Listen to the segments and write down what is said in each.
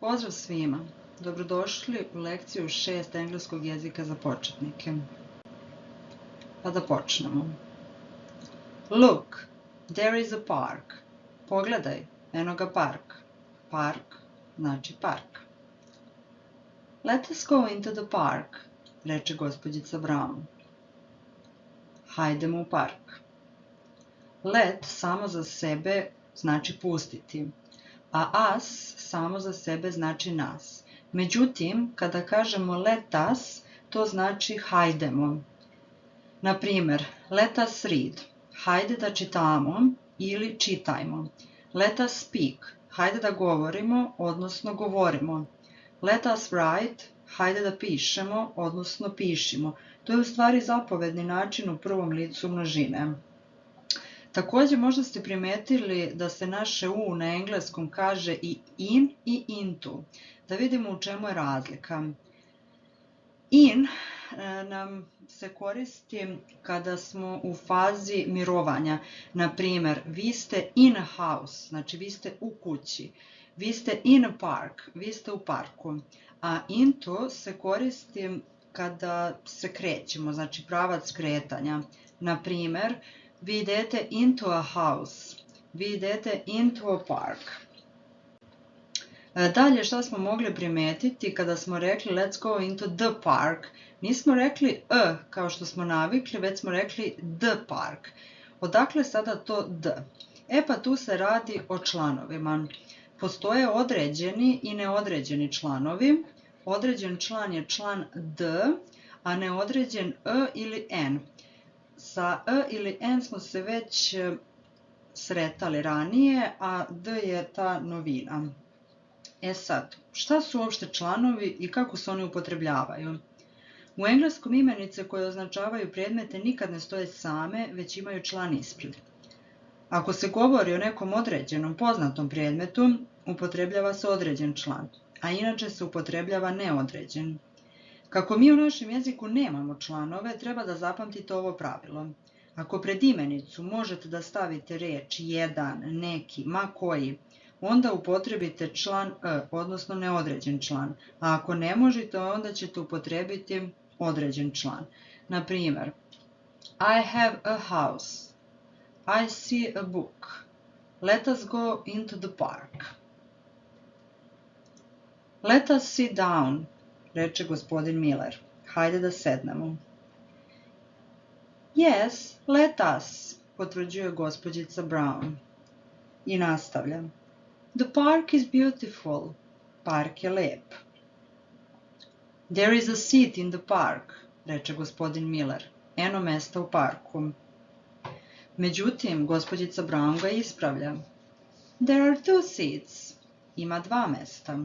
Pozdrav svima! Dobrodošli u lekciju 6 engleskog jezika za početnike. Pa da počnemo. Look, there is a park. Pogledaj, eno ga park. Park znači park. Let us go into the park, reče gospođica Brown. Hajdemo u park. Let samo za sebe znači pustiti, a us samo za sebe znači nas. Međutim, kada kažemo let us, to znači hajdemo. Na primjer, let us read, hajde da čitamo ili čitajmo. Let us speak, hajde da govorimo, odnosno govorimo. Let us write, hajde da pišemo, odnosno pišimo. To je u stvari zapovedni način u prvom licu množine. Također možda ste primetili da se naše u na engleskom kaže i in i into. Da vidimo u čemu je razlika. In nam se koristi kada smo u fazi mirovanja. Na primjer, vi ste in a house, znači vi ste u kući. Vi ste in a park, vi ste u parku. A into se koristi kada se krećemo, znači pravac kretanja. Na primjer, vi idete into a house, vi idete into a park. Dalje što smo mogli primetiti kada smo rekli let's go into the park, nismo rekli a kao što smo navikli, već smo rekli the park. Odakle sada to the? Pa tu se radi o članovima. Postoje određeni i neodređeni članovi. Određen član je član the, a neodređen a ili n. Sa e ili n smo se već sretali ranije, a d je ta novina. Sad, šta su uopšte članovi i kako se oni upotrebljavaju? U engleskom imenice koje označavaju predmete nikad ne stoje same, već imaju član ispred. Ako se govori o nekom određenom poznatom predmetu, upotrebljava se određen član, a inače se upotrebljava neodređen. Kako mi u našem jeziku nemamo članove, treba da zapamtite ovo pravilo. Ako pred imenicu možete da stavite reč jedan, neki, ma koji, onda upotrebite član e, odnosno neodređen član. A ako ne možete, onda ćete upotrebiti određen član. Na primjer, I have a house. I see a book. Let us go into the park. Let us sit down, reče gospodin Miller. Hajde da sednemo. Yes, let us, potvrđuje gospođica Brown. I nastavlja. The park is beautiful. Park je lep. There is a seat in the park, reče gospodin Miller. Eno mesta u parku. Međutim, gospođica Brown ga ispravlja. There are two seats. Ima dva mesta.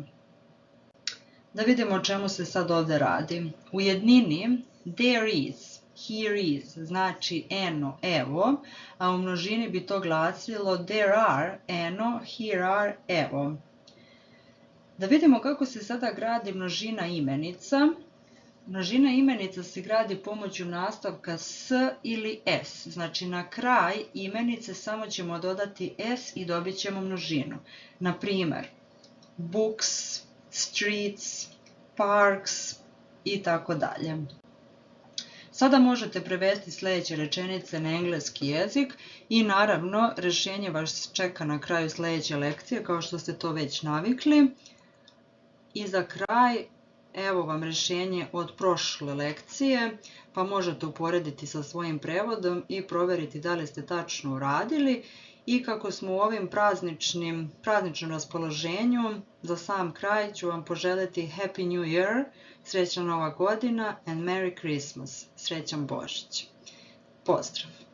Da vidimo o čemu se sad ovdje radi. U jednini there is, here is, znači eno, evo, a u množini bi to glasilo there are, eno, here are, evo. Da vidimo kako se sada gradi množina imenica. Množina imenica se gradi pomoću nastavka s ili s. Znači na kraj imenice samo ćemo dodati s i dobit ćemo množinu. Na primjer, books, streets, parks i tako dalje. Sada možete prevesti sljedeće rečenice na engleski jezik i naravno rješenje vas čeka na kraju sljedeće lekcije kao što ste to već navikli. I za kraj evo vam rješenje od prošle lekcije, pa možete uporediti sa svojim prevodom i provjeriti da li ste tačno uradili. I kako smo u ovim prazničnom raspoloženju, za sam kraj ću vam poželjeti Happy New Year, srećna Nova godina and Merry Christmas, srećan Božić. Pozdrav!